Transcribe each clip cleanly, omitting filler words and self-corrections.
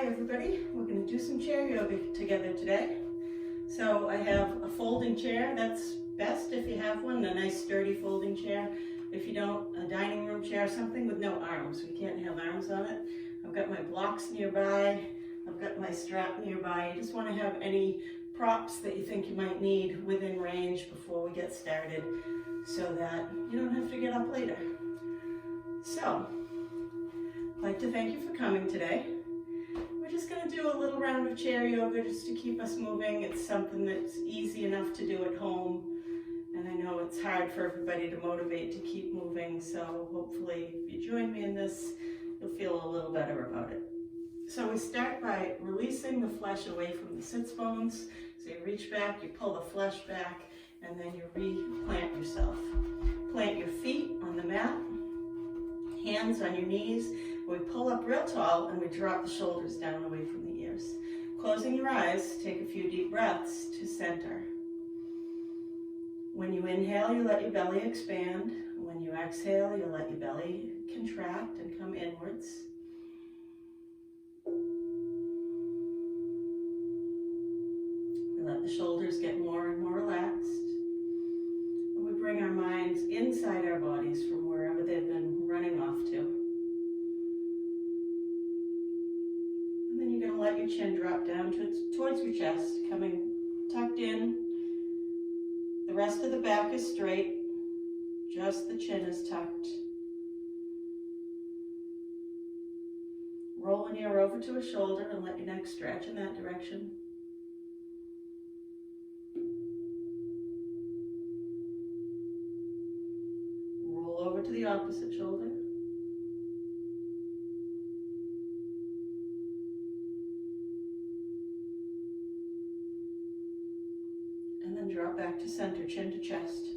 Hi everybody, we're going to do some chair yoga together today. So I have a folding chair. That's best if you have one, a nice sturdy folding chair. If you don't, a dining room chair, something with no arms. We can't have arms on it. I've got my blocks nearby. I've got my strap nearby. You just want to have any props that you think you might need within range before we get started so that you don't have to get up later. So, I'd like to thank you for coming today. We're just going to do a little round of chair yoga just to keep us moving. It's something that's easy enough to do at home, and I know it's hard for everybody to motivate to keep moving, so hopefully if you join me in this, you'll feel a little better about it. So we start by releasing the flesh away from the sits bones. So you reach back, you pull the flesh back, and then you replant yourself. Plant your feet on the mat, hands on your knees. We pull up real tall and we drop the shoulders down away from the ears. Closing your eyes, take a few deep breaths to center. When you inhale, you let your belly expand. When you exhale, you let your belly contract and come inwards. We let the shoulders get more and more relaxed. And we bring our minds inside our bodies from wherever they've been running off to. And then you're going to let your chin drop down towards your chest, coming tucked in. The rest of the back is straight, just the chin is tucked. Roll an ear over to a shoulder and let your neck stretch in that direction. Roll over to the opposite shoulder. And then drop back to center, chin to chest.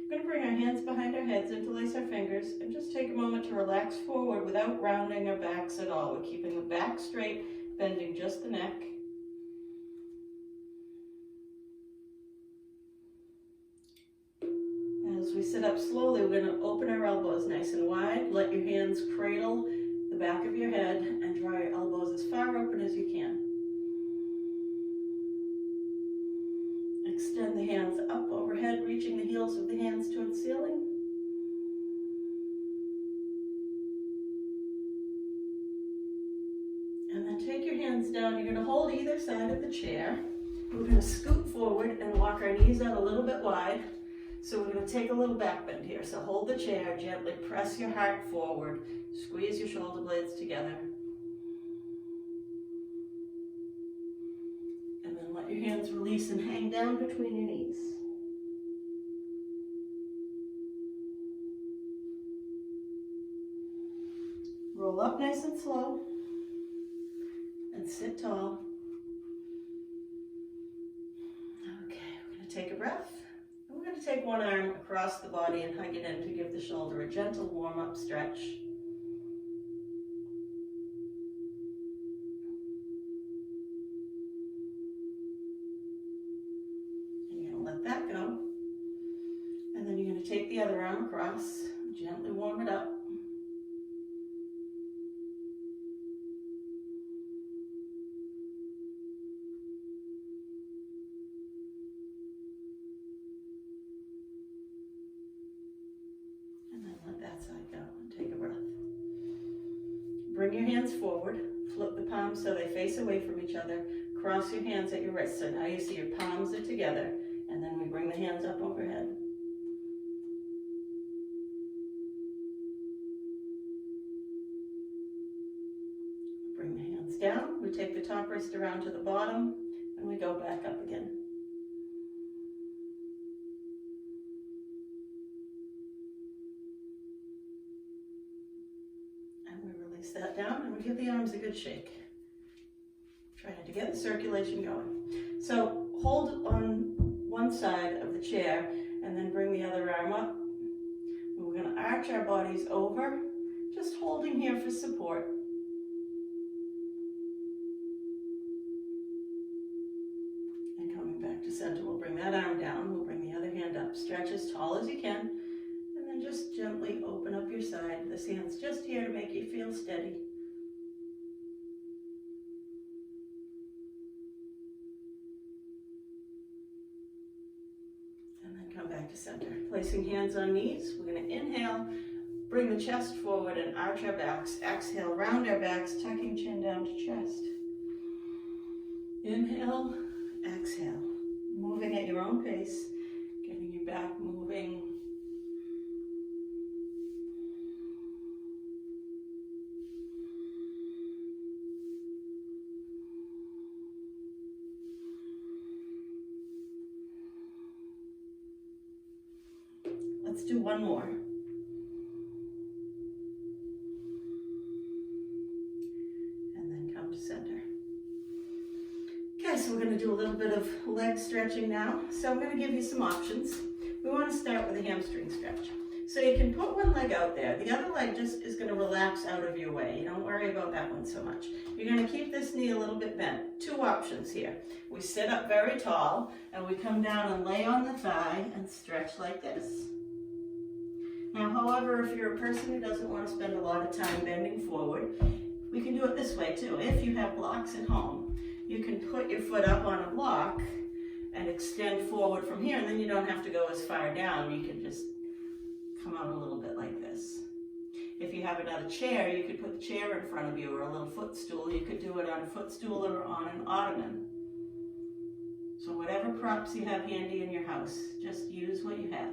We're going to bring our hands behind our heads, interlace our fingers, and just take a moment to relax forward without rounding our backs at all. We're keeping the back straight, bending just the neck. As we sit up slowly, we're going to open our elbows nice and wide. Let your hands cradle the back of your head and draw your elbows as far open as you can. Extend the hands up overhead, reaching the heels of the hands towards the ceiling. And then take your hands down. You're going to hold either side of the chair. We're going to scoot forward and walk our knees out a little bit wide. So we're going to take a little back bend here. So hold the chair, gently press your heart forward, squeeze your shoulder blades together. And then let your hands release and hang down between your knees. Roll up nice and slow and sit tall. Okay, we're going to take a breath. And we're going to take one arm across the body and hug it in to give the shoulder a gentle warm-up stretch. Let that go. And then you're going to take the other arm across, gently warm it up. And then let that side go and take a breath. Bring your hands forward, flip the palms so they face away from each other. Cross your hands at your wrists. So now you see your palms are together. And then we bring the hands up overhead. Bring the hands down. We take the top wrist around to the bottom, and we go back up again. And we release that down, and we give the arms a good shake. Trying to get the circulation going. So hold on one side of the chair and then bring the other arm up. And we're going to arch our bodies over, just holding here for support. And coming back to center, we'll bring that arm down, we'll bring the other hand up, stretch as tall as you can, and then just gently open up your side. This hand's just here to make you feel steady. back to center. Placing hands on knees, we're going to inhale, bring the chest forward and arch our backs. Exhale, round our backs, tucking chin down to chest. Inhale, exhale. Moving at your own pace, getting your back moving. Let's do one more. And then come to center. Okay, so we're going to do a little bit of leg stretching now. So I'm going to give you some options. We want to start with a hamstring stretch. So you can put one leg out there. The other leg just is going to relax out of your way. You don't worry about that one so much. You're going to keep this knee a little bit bent. Two options here. We sit up very tall and we come down and lay on the thigh and stretch like this. Now, however, if you're a person who doesn't want to spend a lot of time bending forward, we can do it this way too. If you have blocks at home, you can put your foot up on a block and extend forward from here, and then you don't have to go as far down. You can just come out a little bit like this. If you have another chair, you could put the chair in front of you, or a little footstool. You could do it on a footstool or on an ottoman. So whatever props you have handy in your house, just use what you have.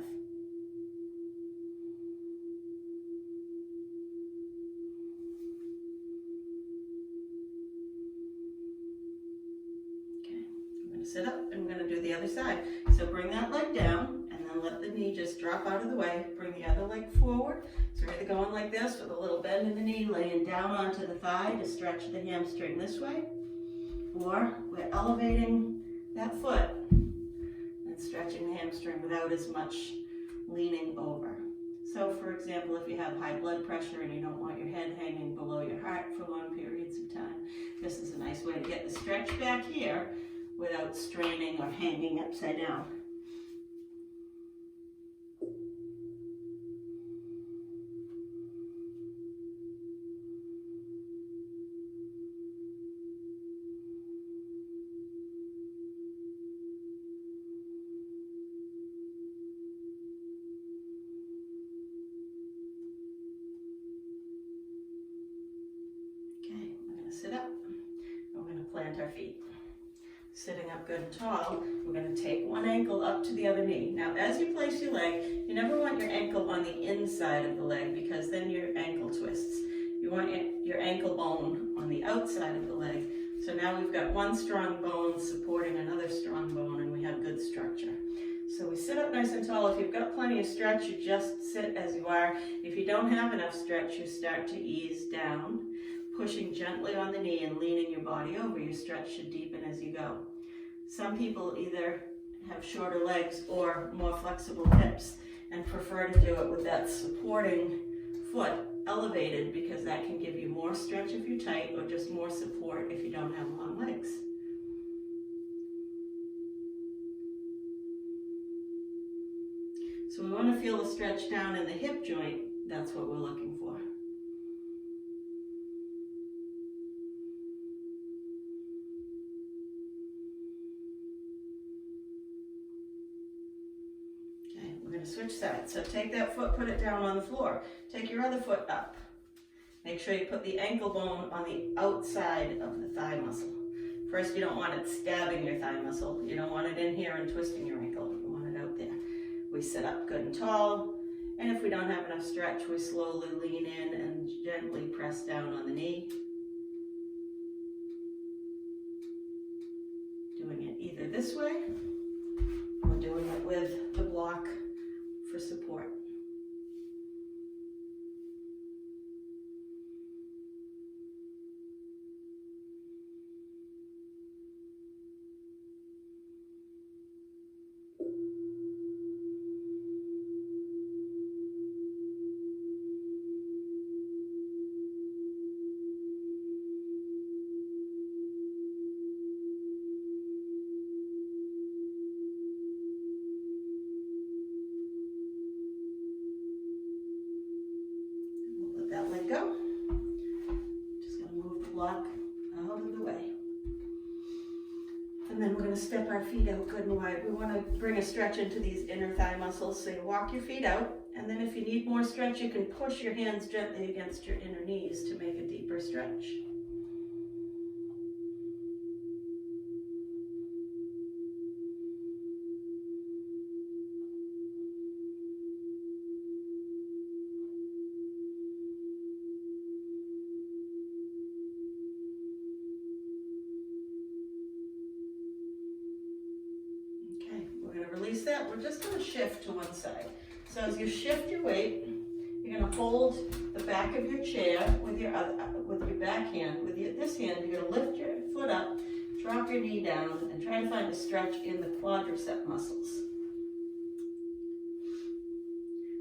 Sit up, and we're going to do the other side. So bring that leg down and then let the knee just drop out of the way. Bring the other leg forward. So we're either going like this with a little bend in the knee, laying down onto the thigh to stretch the hamstring this way, or we're elevating that foot and stretching the hamstring without as much leaning over. So for example, if you have high blood pressure and you don't want your head hanging below your heart for long periods of time, this is a nice way to get the stretch back here without straining or hanging upside down. Okay, we're going to sit up and we're going to plant our feet. Sitting up good and tall, we're going to take one ankle up to the other knee. Now, as you place your leg, you never want your ankle on the inside of the leg because then your ankle twists. You want your ankle bone on the outside of the leg. So now we've got one strong bone supporting another strong bone and we have good structure. So we sit up nice and tall. If you've got plenty of stretch, you just sit as you are. If you don't have enough stretch, you start to ease down, pushing gently on the knee and leaning your body over. Your stretch should deepen as you go. Some people either have shorter legs or more flexible hips and prefer to do it with that supporting foot elevated because that can give you more stretch if you're tight or just more support if you don't have long legs. So we want to feel the stretch down in the hip joint. That's what we're looking for. Switch sides. So take that foot, put it down on the floor. Take your other foot up. Make sure you put the ankle bone on the outside of the thigh muscle. First, you don't want it stabbing your thigh muscle. You don't want it in here and twisting your ankle. You want it out there. We sit up good and tall. And if we don't have enough stretch, we slowly lean in and gently press down on the knee. Doing it either this way or doing it with the block for support. Let go. Just going to move the block out of the way. The And then we're going to step our feet out good and wide. We want to bring a stretch into these inner thigh muscles. So you walk your feet out, and then if you need more stretch, you can push your hands gently against your inner knees to make a deeper stretch. Release that. We're just going to shift to one side. So as you shift your weight, you're going to hold the back of your chair with your back hand. With this hand, you're going to lift your foot up, drop your knee down, and try to find a stretch in the quadricep muscles.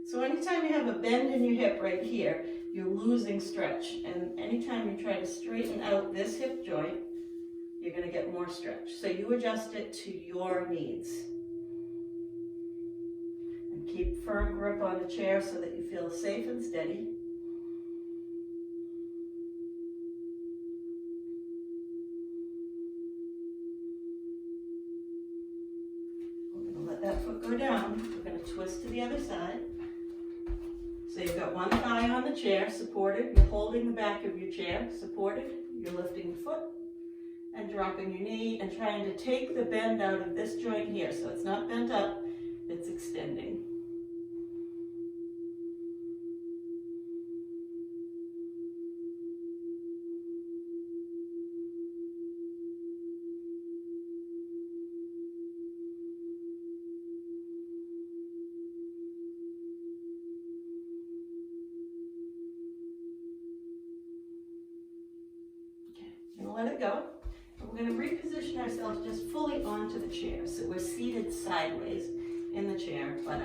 So anytime you have a bend in your hip right here, you're losing stretch. And anytime you try to straighten out this hip joint, you're going to get more stretch. So you adjust it to your needs. Keep firm grip on the chair so that you feel safe and steady. We're going to let that foot go down. We're going to twist to the other side. So you've got one thigh on the chair, supported. You're holding the back of your chair, supported. You're lifting the foot and dropping your knee and trying to take the bend out of this joint here. So it's not bent up, it's extending. Let it go. And we're going to reposition ourselves just fully onto the chair. So we're seated sideways in the chair, but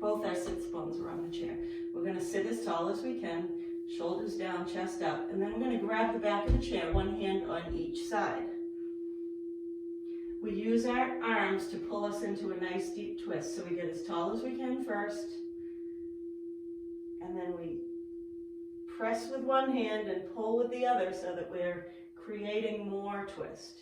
both our sits bones are on the chair. We're going to sit as tall as we can, shoulders down, chest up, and then we're going to grab the back of the chair, one hand on each side. We use our arms to pull us into a nice deep twist. So we get as tall as we can first, and then we press with one hand and pull with the other so that we're creating more twist.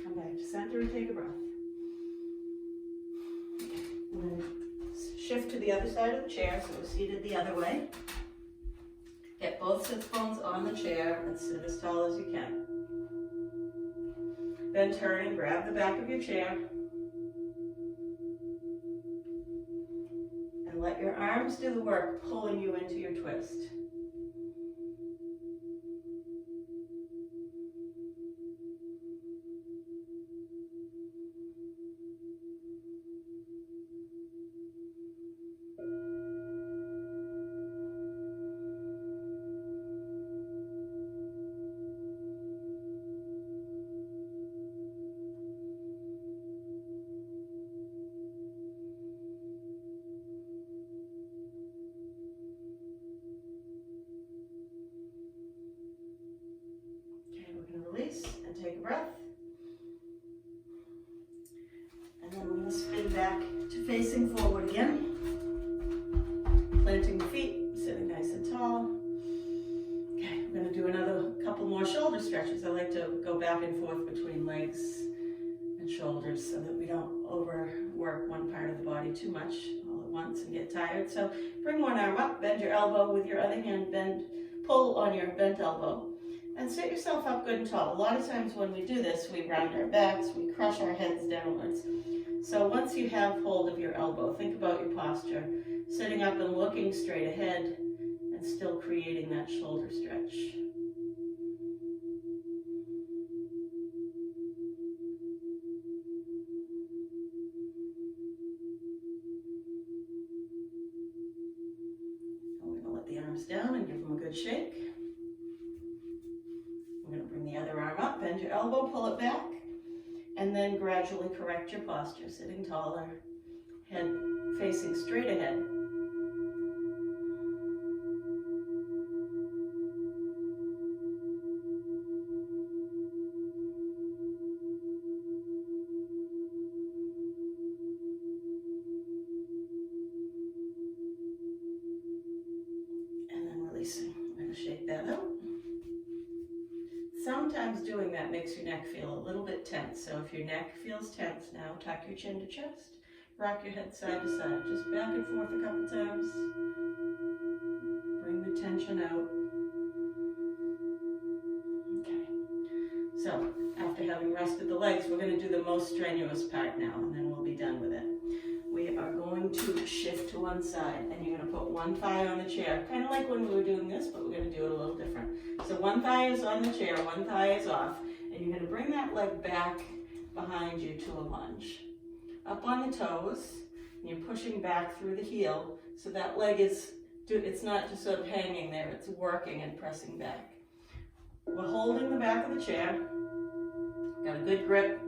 Come back to center and take a breath. And then shift to the other side of the chair, so we're seated the other way. Get both sits bones on the chair and sit as tall as you can. Then turn and grab the back of your chair. And let your arms do the work, pulling you into your twist. Release and take a breath. And then we're going to spin back to facing forward again. Planting the feet, sitting nice and tall. Okay, we're going to do another couple more shoulder stretches. I like to go back and forth between legs and shoulders so that we don't overwork one part of the body too much all at once and get tired. So bring one arm up, bend your elbow with your other hand, pull on your bent elbow. And sit yourself up good and tall. A lot of times when we do this, we round our backs, we crush our heads downwards. So once you have hold of your elbow, think about your posture. Sitting up and looking straight ahead and still creating that shoulder stretch. And we're going to let the arms down and give them a good shake. We're going to bring the other arm up, bend your elbow, pull it back, and then gradually correct your posture, sitting taller, head facing straight ahead. that out. Sometimes doing that makes your neck feel a little bit tense. So if your neck feels tense now, tuck your chin to chest, rock your head side to side, just back and forth a couple times. Bring the tension out. Okay. So after having rested the legs, we're going to do the most strenuous part now, and then we'll be done with it. We are going to shift to one side, and you're going to put one thigh on the chair, kind of like when we were doing this, but we're going to do it a little different. So one thigh is on the chair, one thigh is off, and you're going to bring that leg back behind you to a lunge. Up on the toes, and you're pushing back through the heel, so that leg is, it's not just sort of hanging there, it's working and pressing back. We're holding the back of the chair, got a good grip.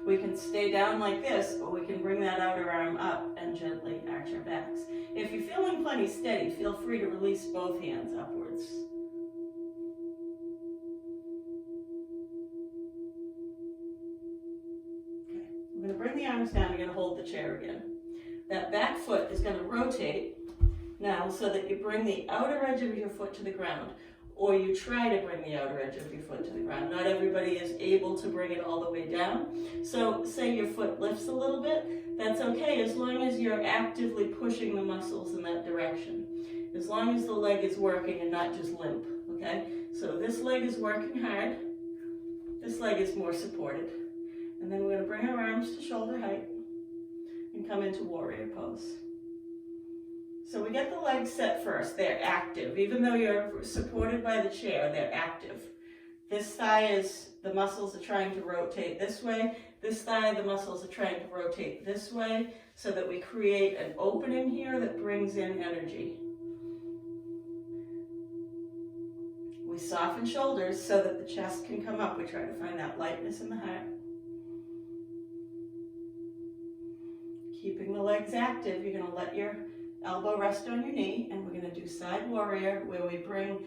We can stay down like this, or we can bring that outer arm up and gently arch our backs. If you're feeling plenty steady, feel free to release both hands upwards. Okay, we're going to bring the arms down, you're going to hold the chair again. That back foot is going to rotate now so that you bring the outer edge of your foot to the ground, or you try to bring the outer edge of your foot to the ground. Not everybody is able to bring it all the way down. So say your foot lifts a little bit, that's okay as long as you're actively pushing the muscles in that direction. As long as the leg is working and not just limp, okay? So this leg is working hard, this leg is more supported. And then we're gonna bring our arms to shoulder height and come into warrior pose. So we get the legs set first, they're active. Even though you're supported by the chair, they're active. This thigh is, the muscles are trying to rotate this way. This thigh, the muscles are trying to rotate this way, so that we create an opening here that brings in energy. We soften shoulders so that the chest can come up. We try to find that lightness in the heart. Keeping the legs active, you're gonna let your elbow rest on your knee, and we're going to do side warrior, where we bring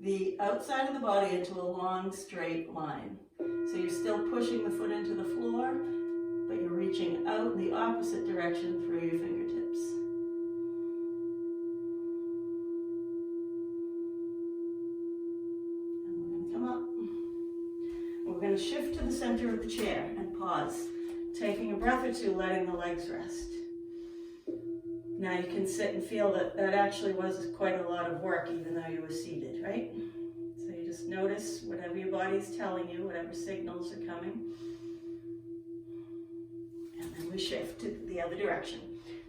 the outside of the body into a long straight line. So you're still pushing the foot into the floor, but you're reaching out in the opposite direction through your fingertips. And we're going to come up. And we're going to shift to the center of the chair and pause, taking a breath or two, letting the legs rest. Now you can sit and feel that that actually was quite a lot of work, even though you were seated, right? So you just notice whatever your body's telling you, whatever signals are coming. And then we shift to the other direction.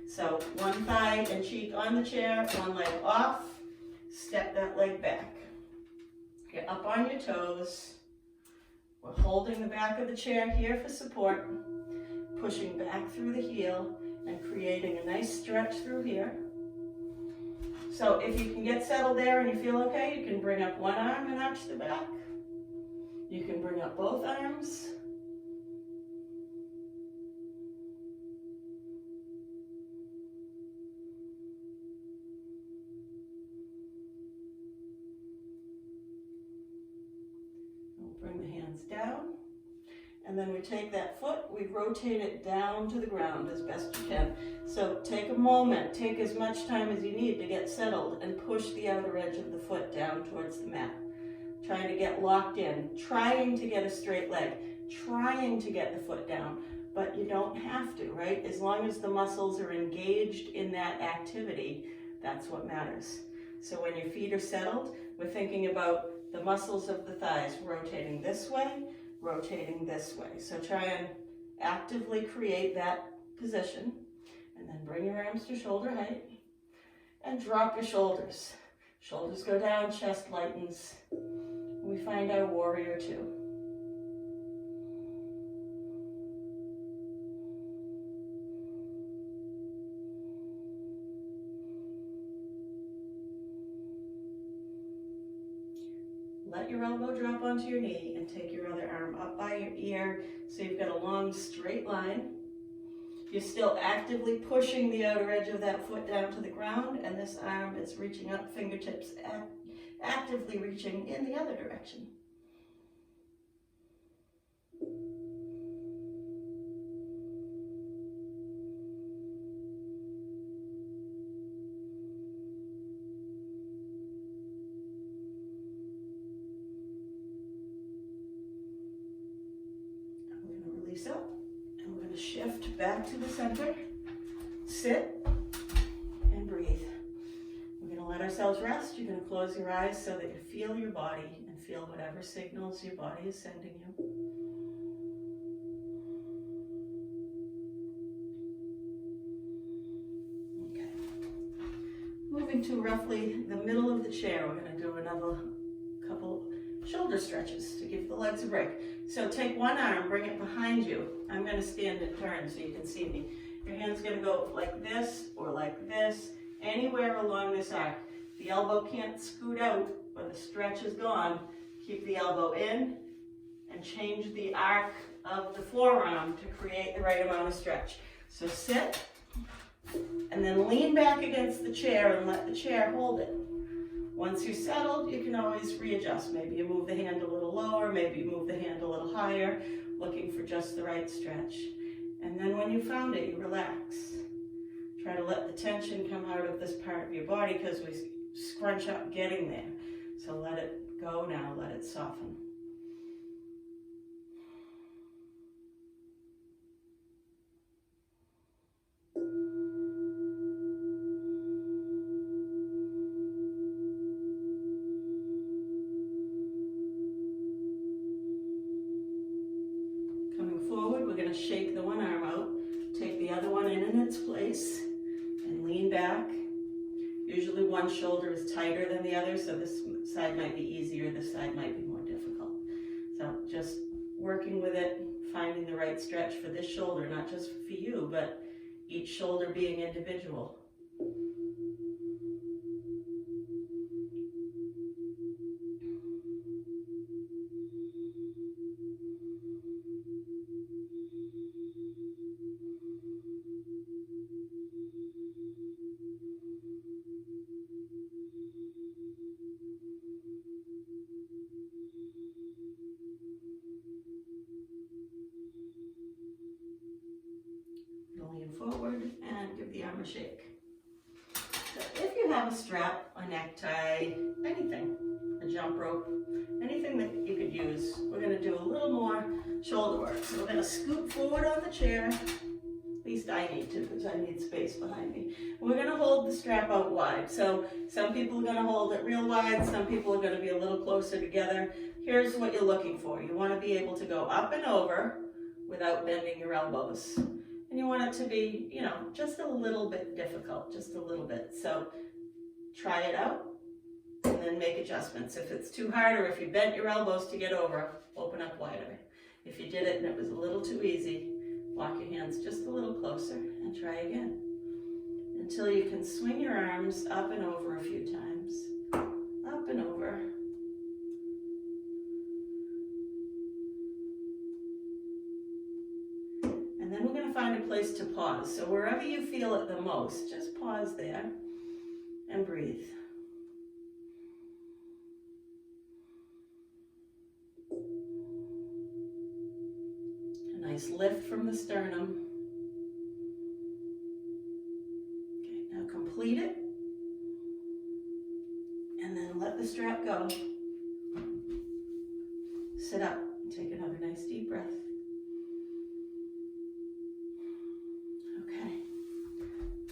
So one thigh and cheek on the chair, one leg off, step that leg back. Get up on your toes. We're holding the back of the chair here for support, pushing back through the heel, and creating a nice stretch through here. So if you can get settled there and you feel okay, you can bring up one arm and arch the back. You can bring up both arms. We'll bring the hands down. And then we take that foot, we rotate it down to the ground as best you can. So take a moment, take as much time as you need to get settled, and push the outer edge of the foot down towards the mat. Trying to get locked in, trying to get a straight leg, trying to get the foot down, but you don't have to, right? As long as the muscles are engaged in that activity, that's what matters. So when your feet are settled, we're thinking about the muscles of the thighs rotating this way, rotating this way. So try and actively create that position, and then bring your arms to shoulder height and drop your shoulders. Shoulders go down, chest lightens. We find our warrior two. Let your elbow drop onto your knee and take your other arm up by your ear so you've got a long straight line. You're still actively pushing the outer edge of that foot down to the ground, and this arm is reaching up, fingertips actively reaching in the other direction. so. And we're going to shift back to the center, sit, and breathe. We're going to let ourselves rest. You're going to close your eyes so that you feel your body and feel whatever signals your body is sending you. Okay. Moving to roughly the middle of the chair, we're going to do another couple shoulder stretches to give the legs a break. So take one arm, bring it behind you. I'm going to stand and turn so you can see me. Your hand's going to go like this or like this, anywhere along this arc. The elbow can't scoot out or the stretch is gone. Keep the elbow in and change the arc of the forearm to create the right amount of stretch. So sit and then lean back against the chair and let the chair hold it. Once you're settled, you can always readjust. Maybe you move the hand a little lower, maybe you move the hand a little higher, looking for just the right stretch. And then when you found it, you relax. Try to let the tension come out of this part of your body because we scrunch up getting there. So let it go now, let it soften. We're going to shake the one arm out, take the other one in its place, and lean back. Usually one shoulder is tighter than the other, so this side might be easier, this side might be more difficult. So just working with it, finding the right stretch for this shoulder, not just for you, but each shoulder being individual. Lean forward and give the arm a shake. So if you have a strap, a necktie, anything, a jump rope, anything that you could use, we're going to do a little more shoulder work. So we're going to scoot forward on the chair. At least I need to because I need space behind me. We're going to hold the strap out wide. So some people are going to hold it real wide. Some people are going to be a little closer together. Here's what you're looking for. You want to be able to go up and over without bending your elbows. And you want it to be, you know, just a little bit difficult, just a little bit. So try it out and then make adjustments. If it's too hard or if you bent your elbows to get over, open up wider. If you did it and it was a little too easy, walk your hands just a little closer and try again. Until you can swing your arms up and over a few times. Up and over. And then we're going to find a place to pause. So wherever you feel it the most, just pause there and breathe. A nice lift from the sternum. Okay, now complete it. And then let the strap go. Sit up and take another nice deep breath.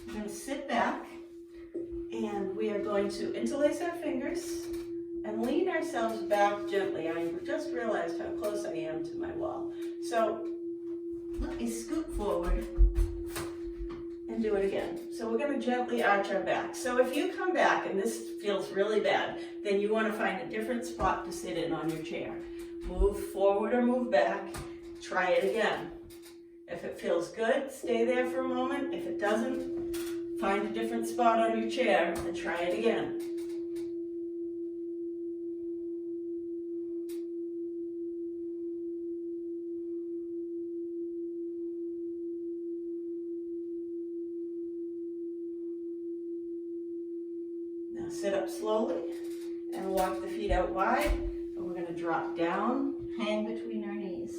We're going to sit back and we are going to interlace our fingers and lean ourselves back gently. I just realized how close I am to my wall. So let me scoot forward and do it again. So we're going to gently arch our back. So if you come back and this feels really bad, then you want to find a different spot to sit in on your chair. Move forward or move back. Try it again. If it feels good, stay there for a moment. If it doesn't, find a different spot on your chair and try it again. Now sit up slowly and walk the feet out wide. And we're going to drop down, hang between our knees.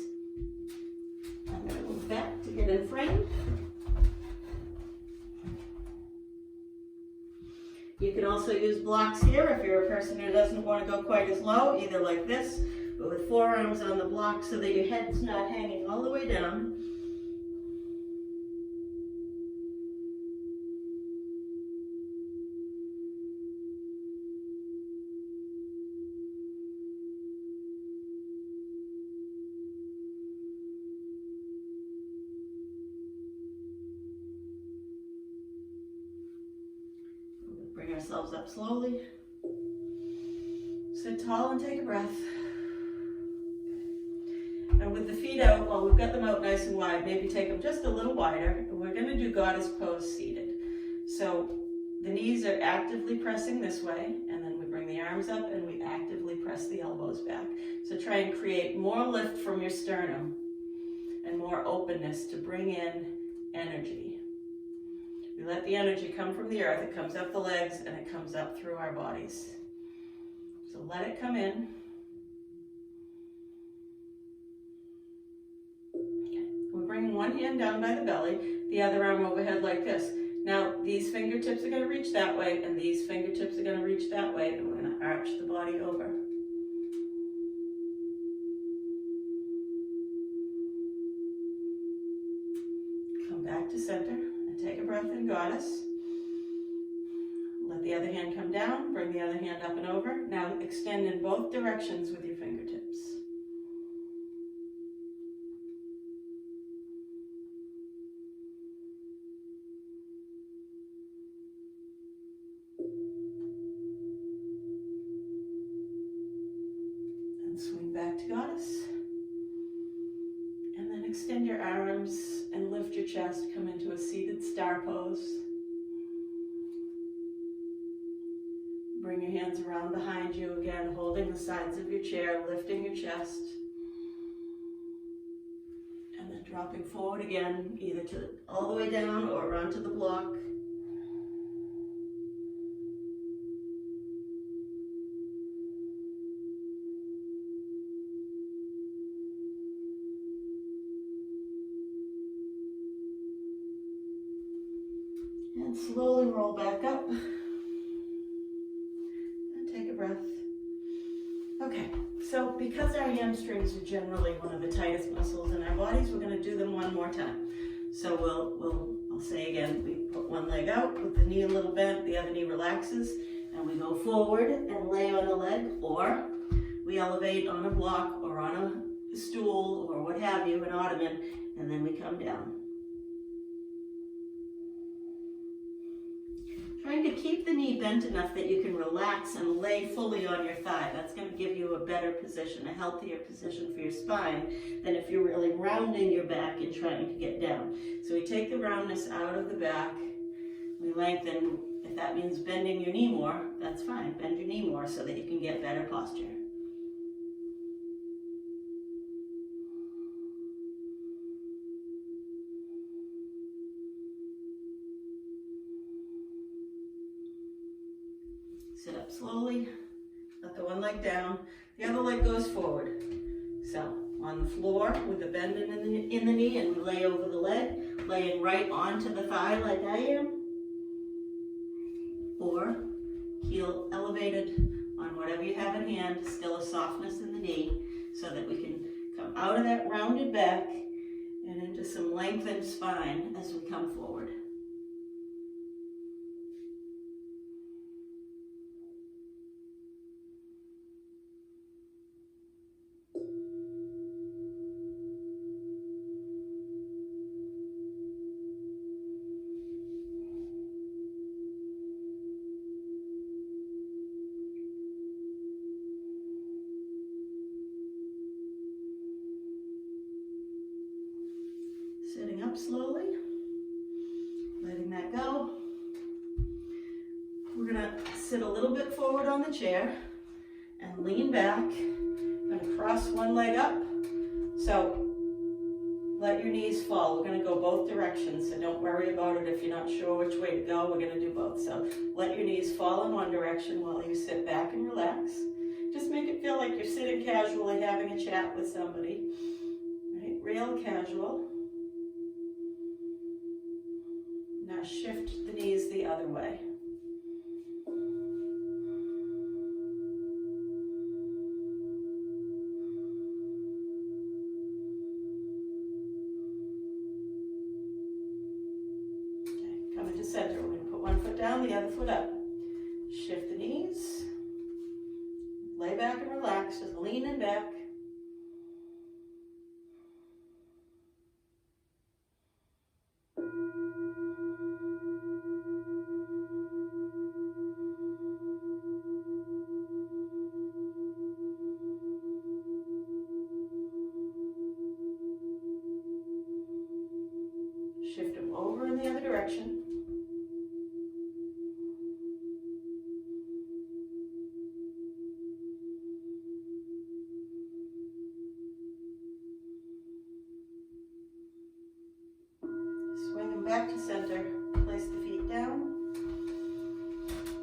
I'm going to move back to get in frame. You can also use blocks here if you're a person who doesn't want to go quite as low, either like this, but with forearms on the block so that your head's not hanging all the way down. Bring ourselves up slowly. Sit tall and take a breath. And with the feet out, well, we've got them out nice and wide, maybe take them just a little wider. And we're going to do goddess pose seated. So the knees are actively pressing this way, and then we bring the arms up and we actively press the elbows back. So try and create more lift from your sternum and more openness to bring in energy. We let the energy come from the earth. It comes up the legs and it comes up through our bodies. So let it come in. Okay. We're bringing one hand down by the belly, the other arm overhead like this. Now these fingertips are going to reach that way and these fingertips are going to reach that way, and we're going to arch the body over. Come back to center. Take a breath in goddess. Let the other hand come down. Bring the other hand up and over. Now extend in both directions with your fingertips. And swing back to goddess. And then extend your arms and lift your chest. Come into a seated star pose. Bring your hands around behind you again, holding the sides of your chair, lifting your chest. And then dropping forward again, either to all the way down or onto the block. And slowly roll back up. And take a breath. Okay, so because our hamstrings are generally one of the tightest muscles in our bodies, we're going to do them one more time. So I'll say again, we put one leg out with the knee a little bent, the other knee relaxes, and we go forward and lay on the leg, or we elevate on a block or on a stool or what have you, an ottoman, and then we come down. Trying to keep the knee bent enough that you can relax and lay fully on your thigh. That's going to give you a better position, a healthier position for your spine than if you're really rounding your back and trying to get down. So we take the roundness out of the back, we lengthen. If that means bending your knee more, that's fine. Bend your knee more so that you can get better posture. Sit up slowly, let the one leg down, the other leg goes forward. So on the floor with the bend in the knee, and we lay over the leg, laying right onto the thigh like I am, or heel elevated on whatever you have in hand, still a softness in the knee, so that we can come out of that rounded back and into some lengthened spine as we come forward. Sitting up slowly, letting that go. We're gonna sit a little bit forward on the chair and lean back. We're gonna cross one leg up. So let your knees fall. We're gonna go both directions, so don't worry about it if you're not sure which way to go. We're gonna do both. So let your knees fall in one direction while you sit back and relax. Just make it feel like you're sitting casually having a chat with somebody. Right? Real casual. Now shift the knees the other way. down, the other foot up. Shift the knees. Lay back and relax, just leaning back. Shift them over in the other direction. Swing them back to center. Place the feet down.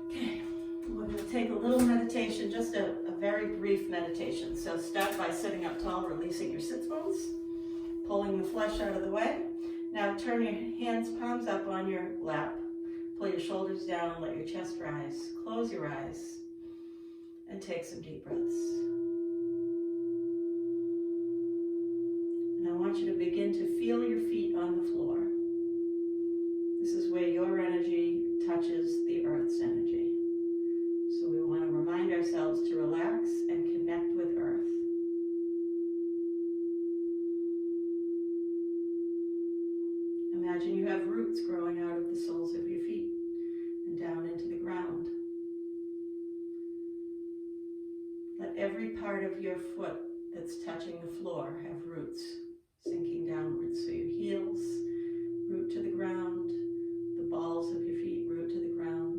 Okay, we're going to take a little meditation, just a very brief meditation. So start by sitting up tall, releasing your sits bones, pulling the flesh out of the way. Now turn your hands, palms up on your lap. Pull your shoulders down and let your chest rise. Close your eyes and take some deep breaths. And I want you to begin to feel your feet on the floor. This is where your energy touches the earth's energy. So we want to remind ourselves to relax and connect with earth. Imagine you have roots growing out of the soles of your feet and down into the ground. Let every part of your foot that's touching the floor have roots sinking downwards. So your heels root to the ground, the balls of your feet root to the ground.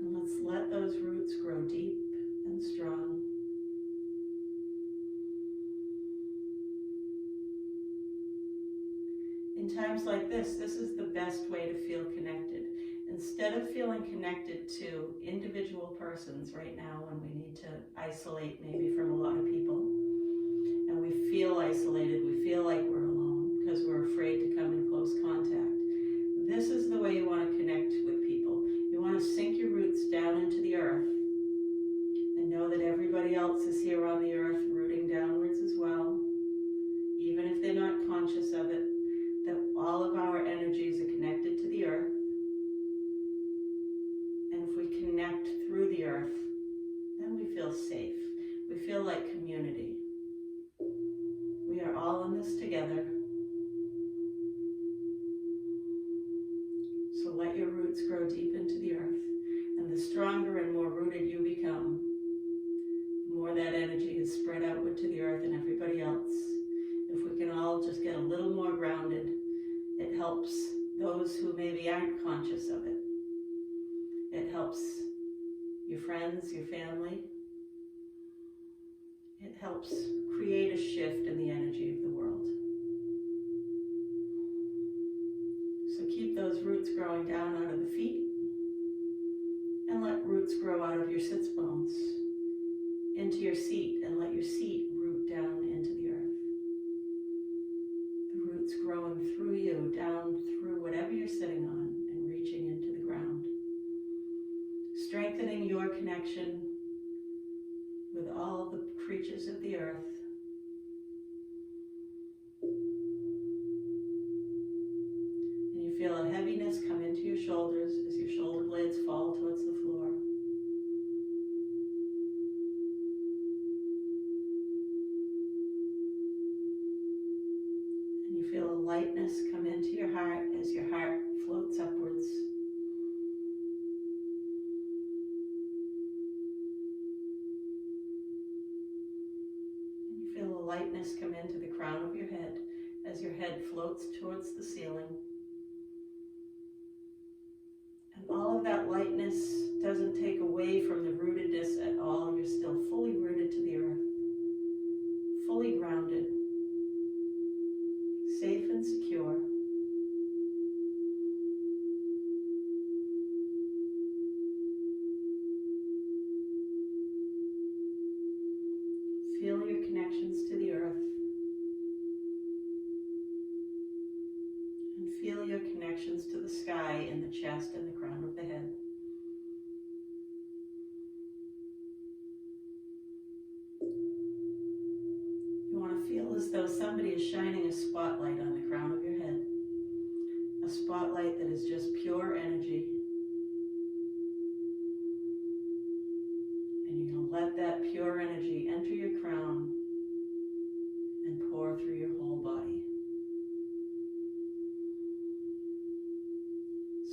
And let's let those roots grow deep and strong. In times like this is the best way to feel connected. Instead of feeling connected to individual persons right now when we need to isolate maybe from a lot of people, and we feel isolated, we feel like we're alone because we're afraid to come in close contact. This is the way you want to connect with people. You want to sink your roots down into the earth and know that everybody else is here on the earth rooting downwards as well, even if they're not conscious of it. That all of our energies are connected to the earth. And if we connect through the earth, then we feel safe. We feel like community. We are all in this together. So let your roots grow deep into the earth. And the stronger and more rooted you become, the more that energy is spread outward to the earth and everybody else. If we can all just get a little more grounded, it helps those who maybe aren't conscious of it. It helps your friends, your family. It helps create a shift in the energy of the world. So keep those roots growing down out of the feet, and let roots grow out of your sits bones into your seat, and let your seat root down into the earth. Roots growing through you, down through whatever you're sitting on and reaching into the ground. Strengthening your connection with all the creatures of the earth. And you feel a heaviness come into your shoulders as your shoulder blades fall towards the floor. Feel a lightness come into your heart as your heart floats upwards. And you feel a lightness come into the crown of your head as your head floats towards the ceiling. And all of that lightness doesn't take away from the rootedness at all. You're still fully rooted to the earth, fully grounded, safe and secure. Feel your connections to the earth. And feel your connections to the sky in the chest and the crown of the head. You want to feel as though somebody is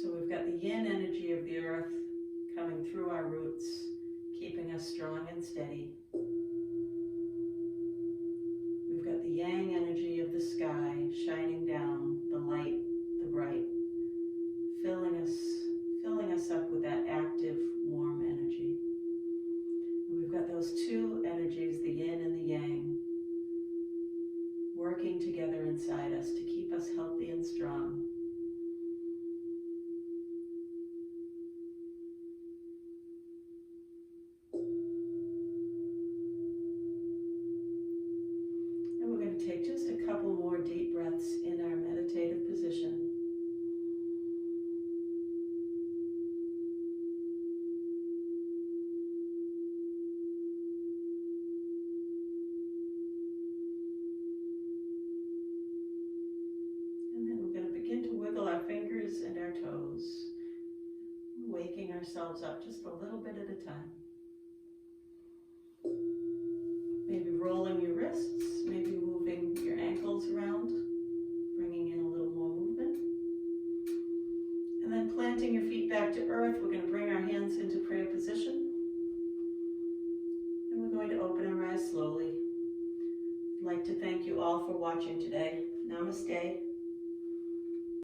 So we've got the yin energy of the earth coming through our roots, keeping us strong and steady. We've got the yang energy of the sky shining down, the light, the bright, filling us up with that active, warm energy. And we've got those two energies, the yin and the yang, working together inside us to keep us healthy and strong. And we're going to take just a couple more deep breaths in our meditative position. And then we're going to begin to wiggle our fingers and our toes, waking ourselves up just a little bit at a time. Maybe rolling your wrists, maybe moving your ankles around, bringing in a little more movement. And then planting your feet back to earth, we're going to bring our hands into prayer position. And we're going to open our eyes slowly. I'd like to thank you all for watching today. Namaste.